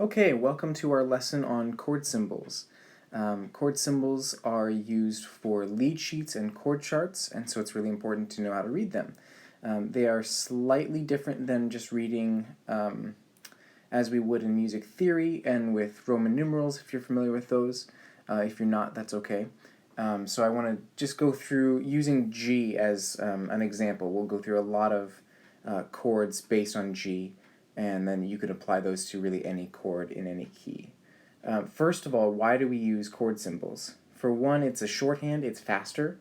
Okay, welcome to our lesson on chord symbols. Chord symbols are used for lead sheets and chord charts, and so it's really important to know how to read them. They are slightly different than just reading as we would in music theory and with Roman numerals, if you're familiar with those. If you're not, that's okay. So I want to just go through using G as an example. We'll go through a lot of chords based on G, and then you could apply those to really any chord in any key. First of all, why do we use chord symbols? For one, it's a shorthand, it's faster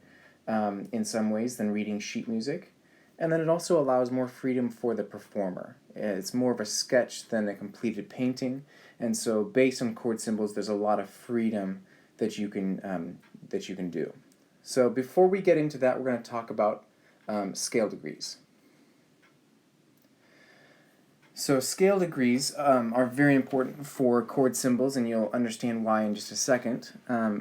in some ways than reading sheet music, and then it also allows more freedom for the performer. It's more of a sketch than a completed painting, and so based on chord symbols, there's a lot of freedom that you can do. So before we get into that, we're going to talk about scale degrees. So scale degrees are very important for chord symbols, and you'll understand why in just a second.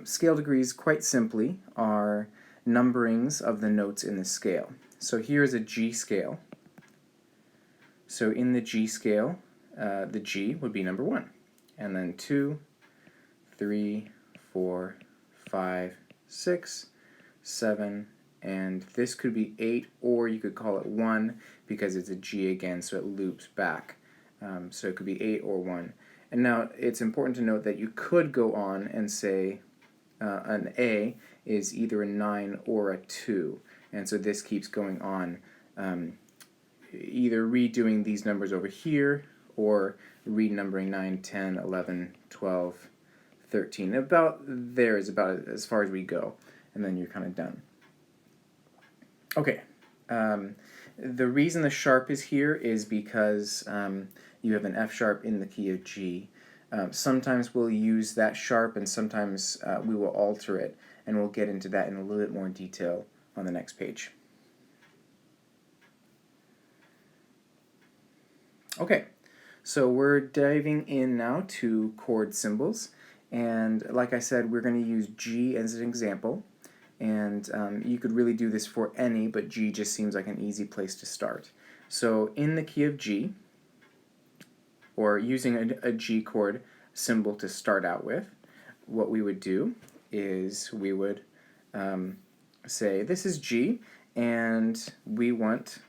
Scale degrees, quite simply, are numberings of the notes in the scale. So here's a G scale. So in the G scale, the G would be number 1, and then 2, 3, 4, 5, 6, 7, and this could be 8, or you could call it 1 because it's a G again, so it loops back. So it could be 8 or 1. And now it's important to note that you could go on and say an A is either a 9 or a 2, and so this keeps going on, either redoing these numbers over here or renumbering 9, 10, 11, 12, 13. About there is about as far as we go, and then you're kind of done. Okay, the reason the sharp is here is because you have an F sharp in the key of G. Sometimes we'll use that sharp, and sometimes we will alter it, and we'll get into that in a little bit more detail on the next page. Okay, so we're diving in now to chord symbols, and like I said, we're going to use G as an example. And you could really do this for any, but G just seems like an easy place to start. So in the key of G, or using a G chord symbol to start out with, what we would do is we would say this is G, and we want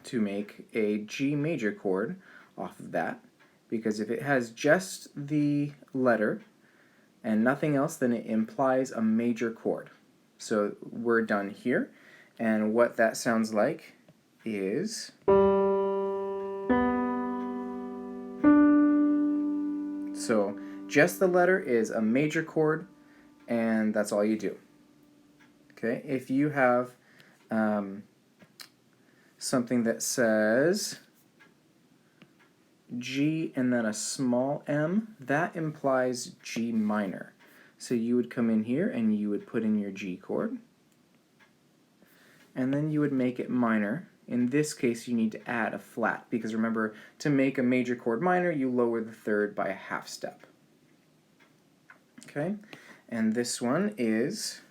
to make a G major chord off of that, because if it has just the letter and nothing else, then it implies a major chord. So we're done here, and what that sounds like is so just the letter is a major chord, and that's all you do. Okay, if you have something that says G and then a small m, that implies G minor. So you would come in here and you would put in your G chord, and then you would make it minor. In this case, you need to add a flat, because remember, to make a major chord minor, you lower the third by a half step. Okay, and this one is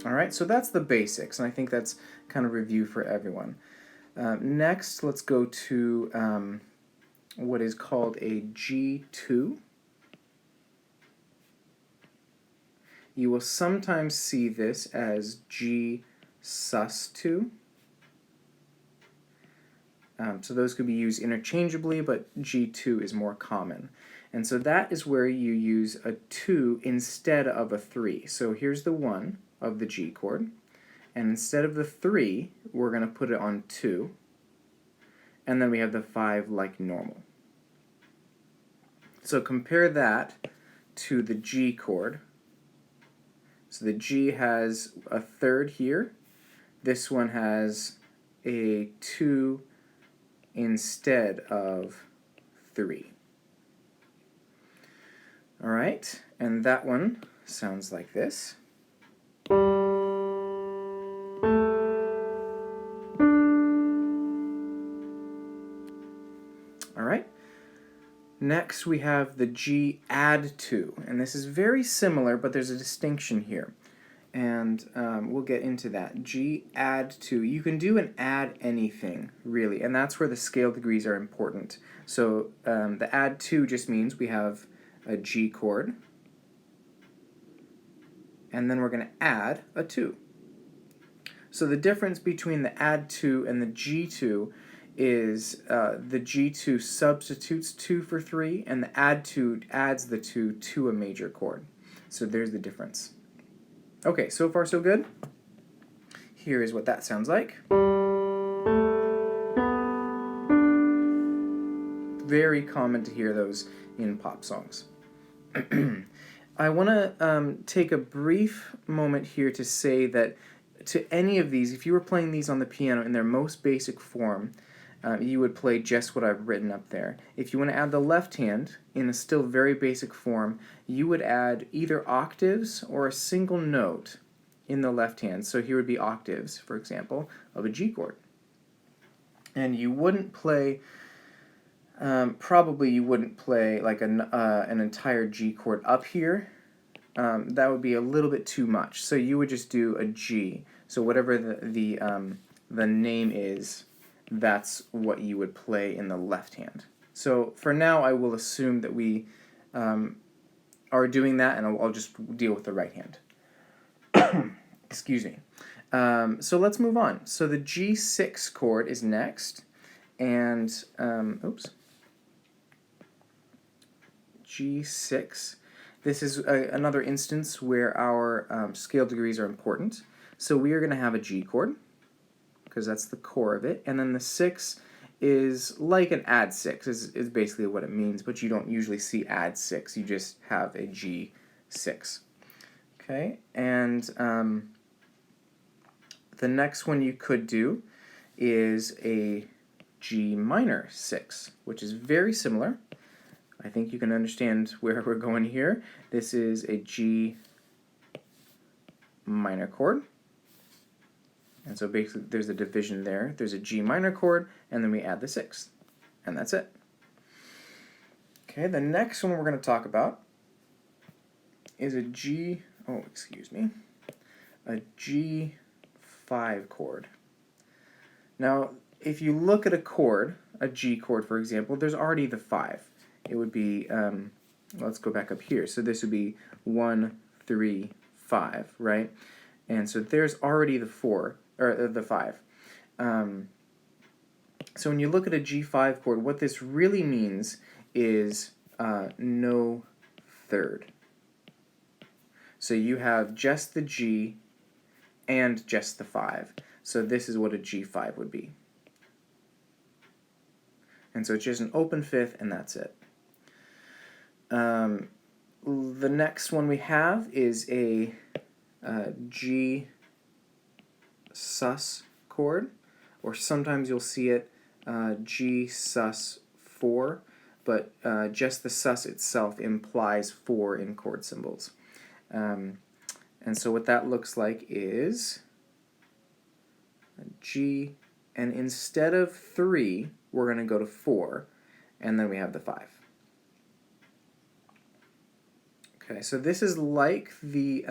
Alright, so that's the basics, and I think that's kind of review for everyone. Next, let's go to what is called a G2. You will sometimes see this as G sus2. So those could be used interchangeably, but G2 is more common. And so that is where you use a 2 instead of a 3. So here's the 1 of the G chord, and instead of the 3, we're going to put it on 2, and then we have the 5 like normal. So compare that to the G chord. So the G has a third here. This one has a 2 instead of 3. All right, and that one sounds like this. All right. Next we have the G add 2, and this is very similar, but there's a distinction here. and we'll get into that. G add 2. You can do an add anything, really, and that's where the scale degrees are important. So the add 2 just means we have a G chord, and then we're going to add a 2. So the difference between the add 2 and the G2 is the G2 substitutes 2 for 3, and the add 2 adds the 2 to a major chord. So there's the difference. Okay, so far so good. Here is what that sounds like. Very common to hear those in pop songs. I want to take a brief moment here to say that to any of these, if you were playing these on the piano in their most basic form, you would play just what I've written up there. If you want to add the left hand in a still very basic form, you would add either octaves or a single note in the left hand. So here would be octaves, for example, of a G chord. And you wouldn't play, probably you wouldn't play like an entire G chord up here. That would be a little bit too much. So you would just do a G. So whatever the name is, that's what you would play in the left hand. So for now, I will assume that we are doing that, and I'll just deal with the right hand. Excuse me. So let's move on. So the G6 chord is next, and G6. This is another instance where our scale degrees are important. So we are going to have a G chord, because that's the core of it, and then the 6 is like an add 6 is basically what it means, but you don't usually see add 6, you just have a G6. Okay, and the next one you could do is a G minor 6, which is very similar. I think you can understand where we're going here. This is a G minor chord. And so basically there's a division there. There's a G minor chord, and then we add the 6th. And that's it. Okay, the next one we're going to talk about is a G5 chord. Now, if you look at a chord, a G chord for example, there's already the 5. It would be, let's go back up here. So this would be 1, 3, 5, right? And so there's already the 4, or the 5. So when you look at a G5 chord, what this really means is no third. So you have just the G and just the 5. So this is what a G5 would be. And so it's just an open 5th, and that's it. The next one we have is a G sus chord, or sometimes you'll see it G sus 4, but just the sus itself implies 4 in chord symbols. And so what that looks like is a G, and instead of 3, we're going to go to 4, and then we have the 5. Okay, so this is like the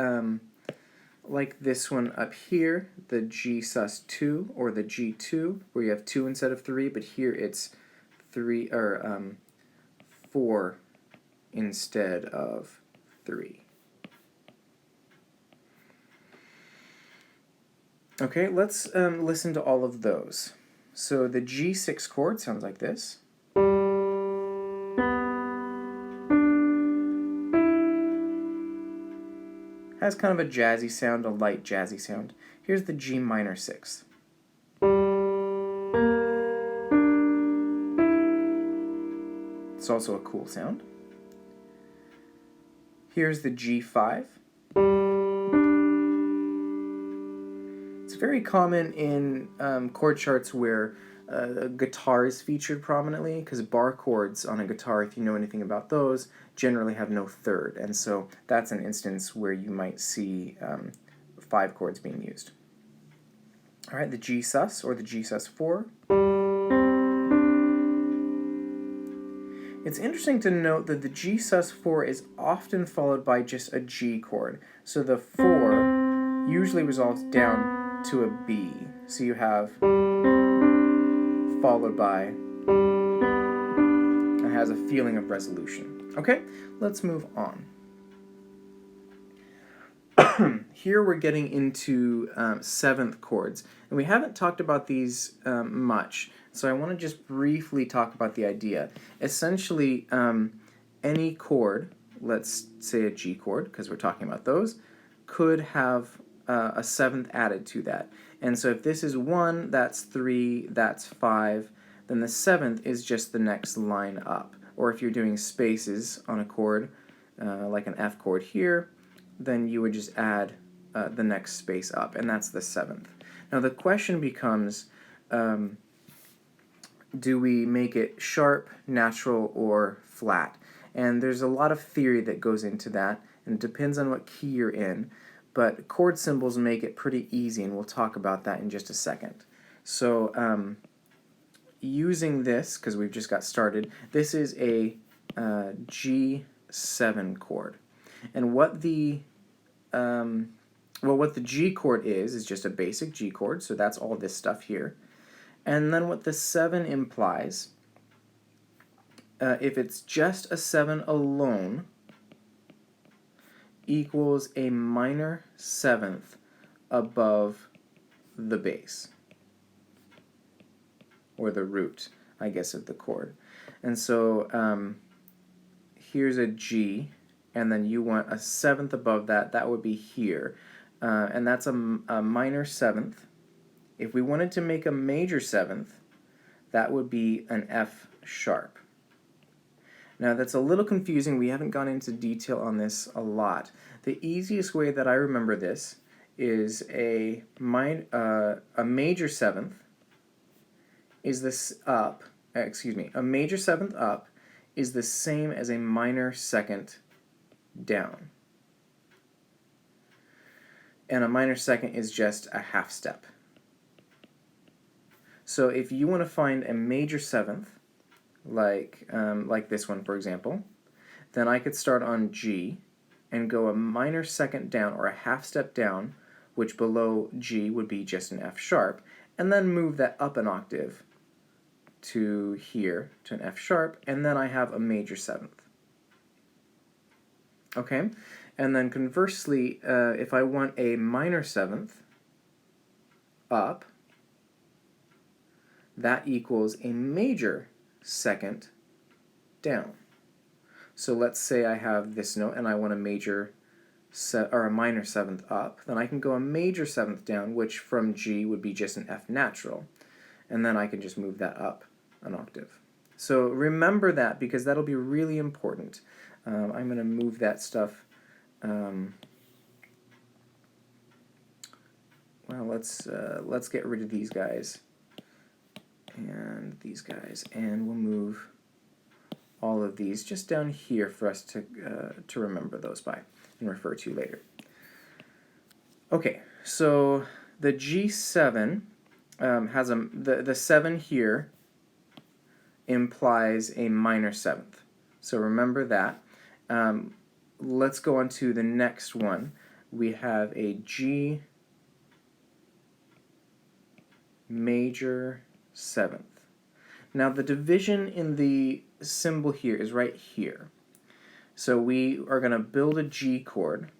like this one up here, the G sus 2 or the G2, where you have 2 instead of 3, but here it's 4 instead of 3. Okay, let's listen to all of those. So the G6 chord sounds like this. Has kind of a jazzy sound, a light jazzy sound. Here's the G minor 6. It's also a cool sound. Here's the G5. It's very common in chord charts where guitar is featured prominently, because bar chords on a guitar, if you know anything about those, generally have no third, and so that's an instance where you might see 5 chords being used. All right, the G sus or the G sus 4. It's interesting to note that the G sus 4 is often followed by just a G chord. So the 4 usually resolves down to a B. So you have followed by and has a feeling of resolution. Okay, let's move on. Here we're getting into seventh chords, and we haven't talked about these much, so I want to just briefly talk about the idea. Essentially, any chord, let's say a G chord, because we're talking about those, could have a seventh added to that. And so if this is 1, that's 3, that's 5, then the seventh is just the next line up. Or if you're doing spaces on a chord, like an F chord here, then you would just add the next space up, and that's the seventh. Now the question becomes, do we make it sharp, natural, or flat? And there's a lot of theory that goes into that, and it depends on what key you're in, but chord symbols make it pretty easy, and we'll talk about that in just a second. So using this, because we've just got started, this is a G7 chord. And what the G chord is just a basic G chord, so that's all this stuff here. And then what the 7 implies, if it's just a 7 alone, equals a minor seventh above the bass, or the root, I guess, of the chord. And so here's a G, and then you want a seventh above that. That would be here, and that's a minor seventh. If we wanted to make a major seventh, that would be an F sharp. Now that's a little confusing. We haven't gone into detail on this a lot. The easiest way that I remember this is a major seventh is this up. A major seventh up is the same as a minor second down. And a minor second is just a half step. So if you want to find a major seventh, like this one, for example, then I could start on G and go a minor second down, or a half step down, which below G would be just an F sharp, and then move that up an octave to here, to an F sharp, and then I have a major seventh. Okay? And then conversely, if I want a minor seventh up, that equals a major second down. So let's say I have this note and I want a major or a minor seventh up, then I can go a major seventh down, which from G would be just an F natural, and then I can just move that up an octave. So remember that, because that'll be really important. I'm going to move that stuff. Well, let's get rid of these guys and these guys, and we'll move all of these just down here for us to remember those by and refer to later. Okay, so the G7 has the 7 here implies a minor seventh. So remember that. Let's go on to the next one. We have a G major seventh. Now the division in the symbol here is right here. So we are going to build a G chord,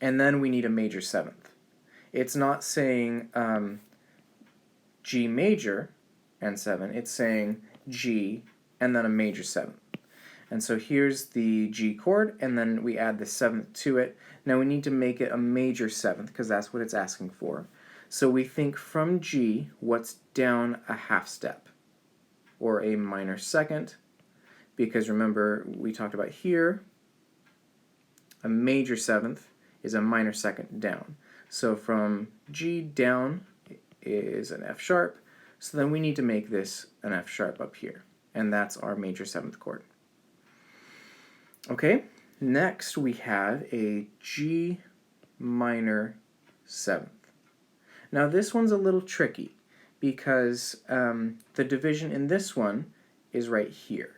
and then we need a major seventh. It's not saying G major and 7, it's saying G and then a major seventh. And so here's the G chord, and then we add the 7th to it. Now we need to make it a major seventh, because that's what it's asking for. So we think from G, what's down a half step, or a minor second, because remember we talked about here, a major seventh is a minor second down. So from G down is an F sharp, so then we need to make this an F sharp up here, and that's our major seventh chord. Okay, next we have a G minor seventh. Now this one's a little tricky, because the division in this one is right here.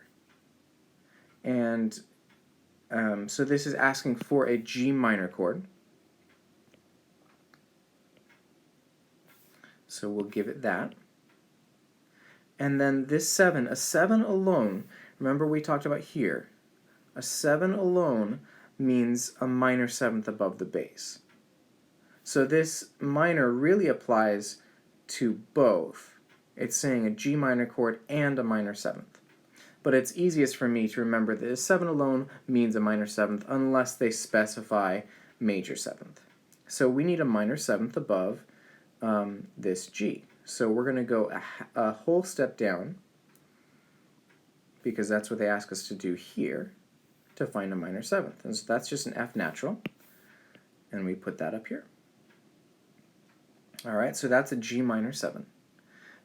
And So this is asking for a G minor chord. So we'll give it that. And then this 7, a 7 alone, remember we talked about here, a 7 alone means a minor 7th above the bass. So this minor really applies to both. It's saying a G minor chord and a minor 7th. But it's easiest for me to remember that a 7 alone means a minor 7th unless they specify major 7th. So we need a minor 7th above this G. So we're going to go a whole step down, because that's what they ask us to do here, to find a minor 7th. And so that's just an F natural, and we put that up here. Alright, so that's a G minor 7.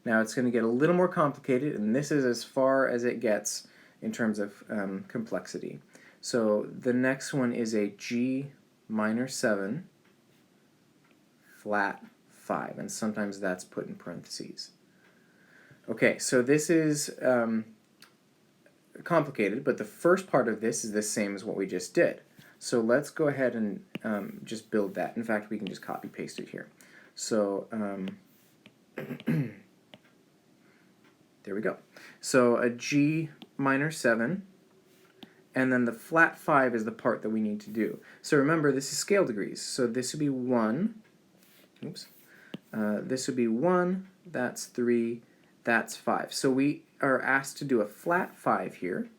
Now it's going to get a little more complicated, and this is as far as it gets in terms of complexity. So the next one is a G minor 7 flat 5, and sometimes that's put in parentheses. Okay, so this is complicated, but the first part of this is the same as what we just did. So let's go ahead and just build that. In fact, we can just copy paste it here. So there we go. So a G minor 7, and then the flat 5 is the part that we need to do. So remember, this is scale degrees. So this would be 1. Oops. This would be 1, that's 3, that's 5. So we are asked to do a flat 5 here.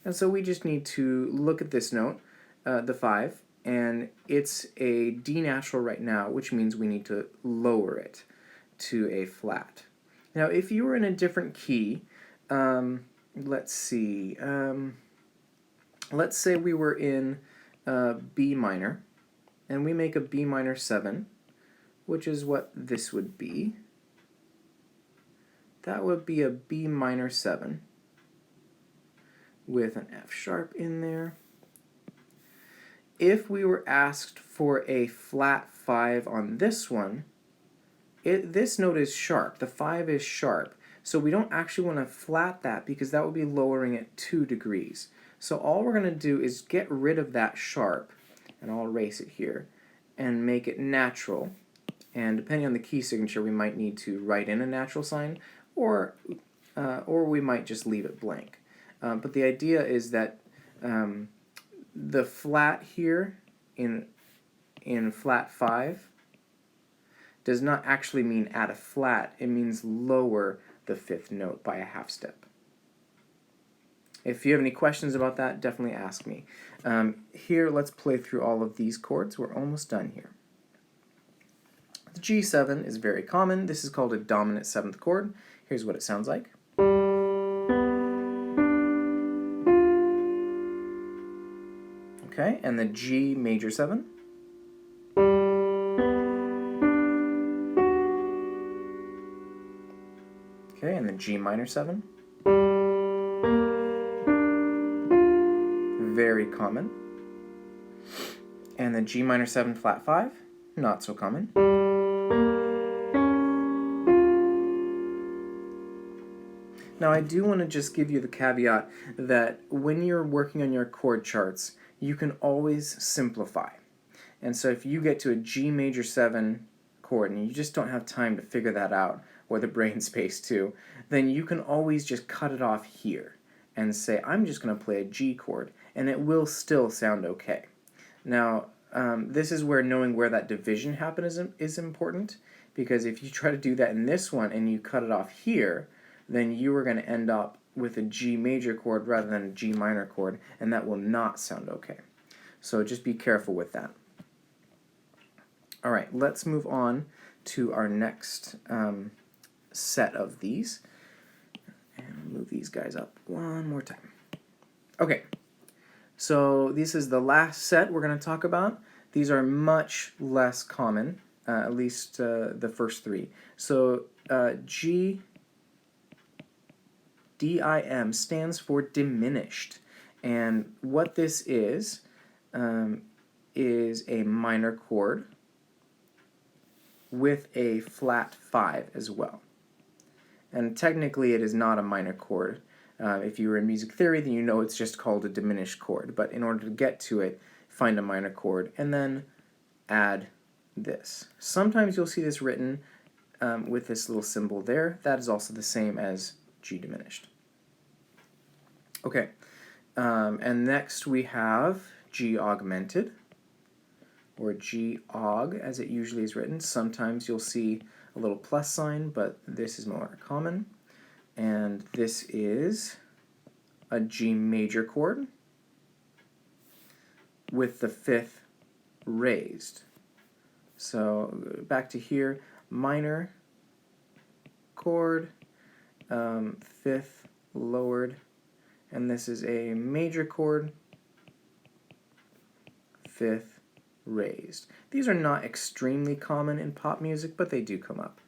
And so we just need to look at this note, the 5, and it's a D natural right now, which means we need to lower it to a flat. Now, if you were in a different key, let's see, let's say we were in B minor, and we make a B minor 7, which is what this would be. That would be a B minor 7 with an F sharp in there. If we were asked for a flat 5 on this one, this note is sharp. The 5 is sharp. So we don't actually want to flat that, because that would be lowering it 2 degrees. So all we're going to do is get rid of that sharp, and I'll erase it here, and make it natural. And depending on the key signature, we might need to write in a natural sign, or we might just leave it blank. But the idea is that the flat here in flat 5 does not actually mean add a flat. It means lower the 5th note by a half step. If you have any questions about that, definitely ask me. Here, let's play through all of these chords. We're almost done here. The G7 is very common. This is called a dominant 7th chord. Here's what it sounds like. Okay, and the G major 7. Okay, and the G minor 7. Very common. And the G minor 7 flat 5, not so common. Now I do want to just give you the caveat that when you're working on your chord charts, you can always simplify. And so if you get to a G major 7 chord and you just don't have time to figure that out, or the brain space too, then you can always just cut it off here and say, I'm just going to play a G chord, and it will still sound okay. Now, this is where knowing where that division happens is important, because if you try to do that in this one and you cut it off here, then you are going to end up with a G major chord rather than a G minor chord, and that will not sound okay. So just be careful with that. All right, let's move on to our next set of these. And move these guys up one more time. Okay, so this is the last set we're going to talk about. These are much less common, at least the first 3. So G DIM stands for diminished, and what this is a minor chord with a flat 5 as well. And technically it is not a minor chord. If you were in music theory, then you know it's just called a diminished chord. But in order to get to it, find a minor chord and then add this. Sometimes you'll see this written with this little symbol there. That is also the same as G diminished. Okay, and next we have G augmented, or G aug as it usually is written. Sometimes you'll see a little plus sign, but this is more common. And this is a G major chord with the fifth raised. So back to here, minor chord, fifth lowered, and this is a major chord, fifth raised. These are not extremely common in pop music, but they do come up.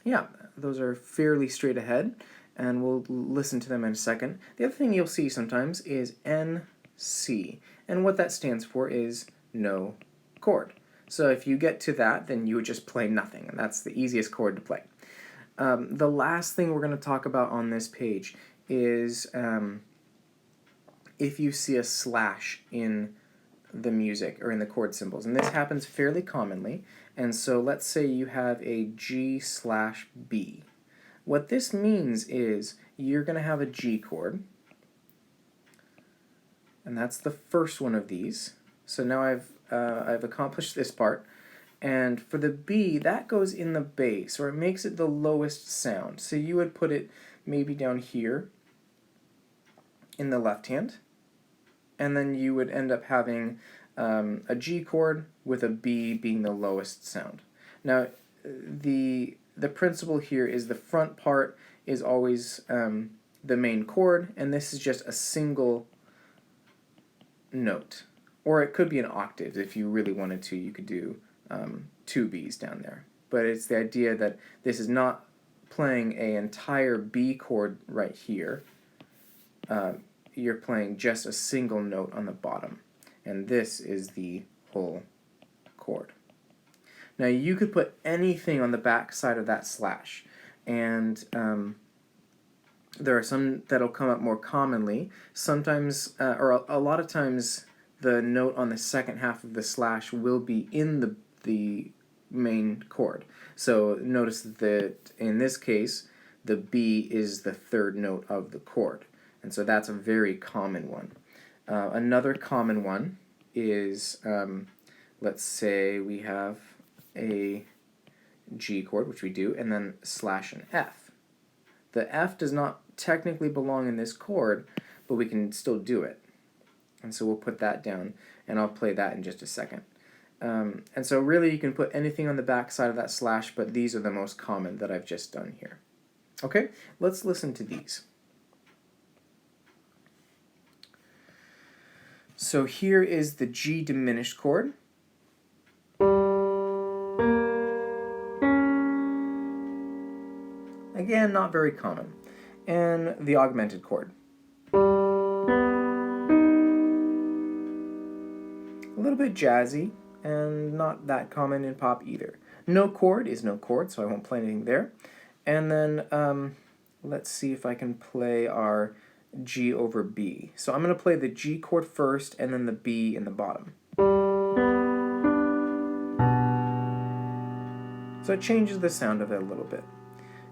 Yeah, those are fairly straight ahead, and we'll listen to them in a second. The other thing you'll see sometimes is NC, and what that stands for is no chord. So if you get to that, then you would just play nothing, and that's the easiest chord to play. The last thing we're going to talk about on this page is if you see a slash in the music or in the chord symbols, and this happens fairly commonly. And so let's say you have a G/B. What this means is you're going to have a G chord, and that's the first one of these. So now I've accomplished this part. And for the B, that goes in the bass, or it makes it the lowest sound. So you would put it maybe down here in the left hand, and then you would end up having a G chord with a B being the lowest sound. Now, the principle here is the front part is always the main chord, and this is just a single note. Or it could be an octave. If you really wanted to, you could do 2 Bs down there. But it's the idea that this is not playing an entire B chord right here. You're playing just a single note on the bottom. And this is the whole chord. Now you could put anything on the back side of that slash. And there are some that'll come up more commonly. Sometimes, or a lot of times, the note on the second half of the slash will be in the main chord. So notice that in this case, the B is the third note of the chord. And so that's a very common one. Another common one is, let's say we have a G chord, which we do, and then slash an F. The F does not technically belong in this chord, but we can still do it. And so we'll put that down, and I'll play that in just a second. And so really you can put anything on the back side of that slash, but these are the most common that I've just done here. Okay, let's listen to these. So here is the G diminished chord. Again, not very common. And the augmented chord. A little bit jazzy, and not that common in pop either. No chord is no chord, so I won't play anything there. And then let's see if I can play our G over B. So I'm going to play the G chord first, and then the B in the bottom. So it changes the sound of it a little bit.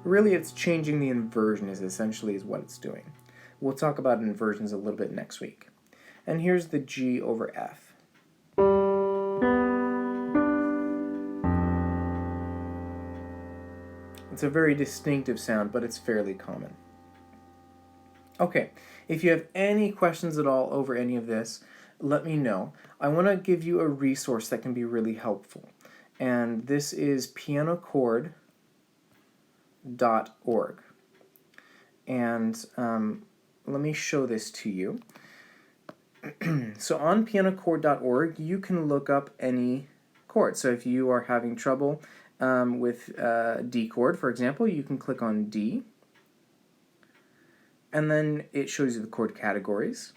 Really, it's changing the inversion is essentially what it's doing. We'll talk about inversions a little bit next week. And here's the G over F. It's a very distinctive sound, but it's fairly common. Okay, if you have any questions at all over any of this, let me know. I want to give you a resource that can be really helpful. And this is pianochord.org. And let me show this to you. So on pianochord.org, you can look up any chord. So if you are having trouble with D chord, for example, you can click on D. And then it shows you the chord categories.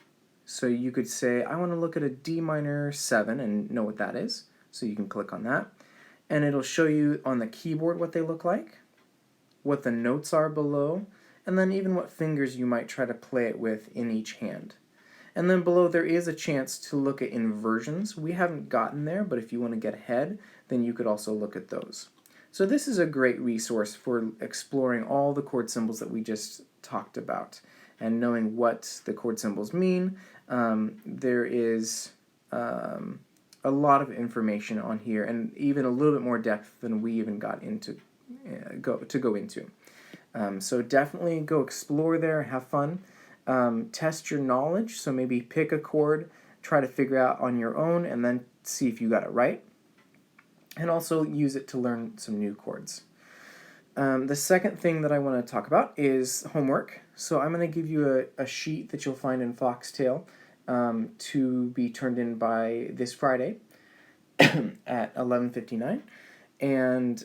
So you could say, I want to look at a D minor 7 and know what that is. So you can click on that. And it'll show you on the keyboard what they look like. what the notes are below, and then even what fingers you might try to play it with in each hand. And then below there is a chance to look at inversions. We haven't gotten there, but if you want to get ahead, then you could also look at those. So this is a great resource for exploring all the chord symbols that we just talked about and knowing what the chord symbols mean. There is a lot of information on here, and even a little bit more depth than we even got into go into. So definitely go explore there, have fun. Test your knowledge, so maybe pick a chord, try to figure out on your own, and then see if you got it right. And also use it to learn some new chords. The second thing that I want to talk about is homework. So I'm going to give you a sheet that you'll find in Foxtail to be turned in by this Friday at 11:59. And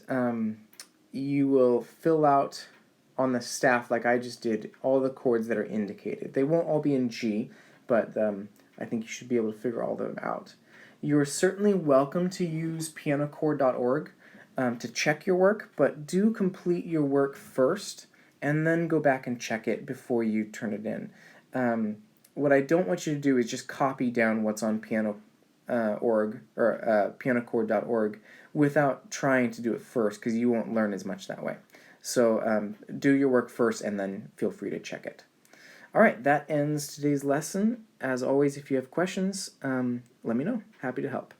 you will fill out on the staff, like I just did, all the chords that are indicated. They won't all be in G, but I think you should be able to figure all of them out. You're certainly welcome to use pianochord.org to check your work, but do complete your work first and then go back and check it before you turn it in. What I don't want you to do is just copy down what's on pianochord.org without trying to do it first, because you won't learn as much that way. So do your work first and then feel free to check it. All right, that ends today's lesson. As always, if you have questions, let me know. Happy to help.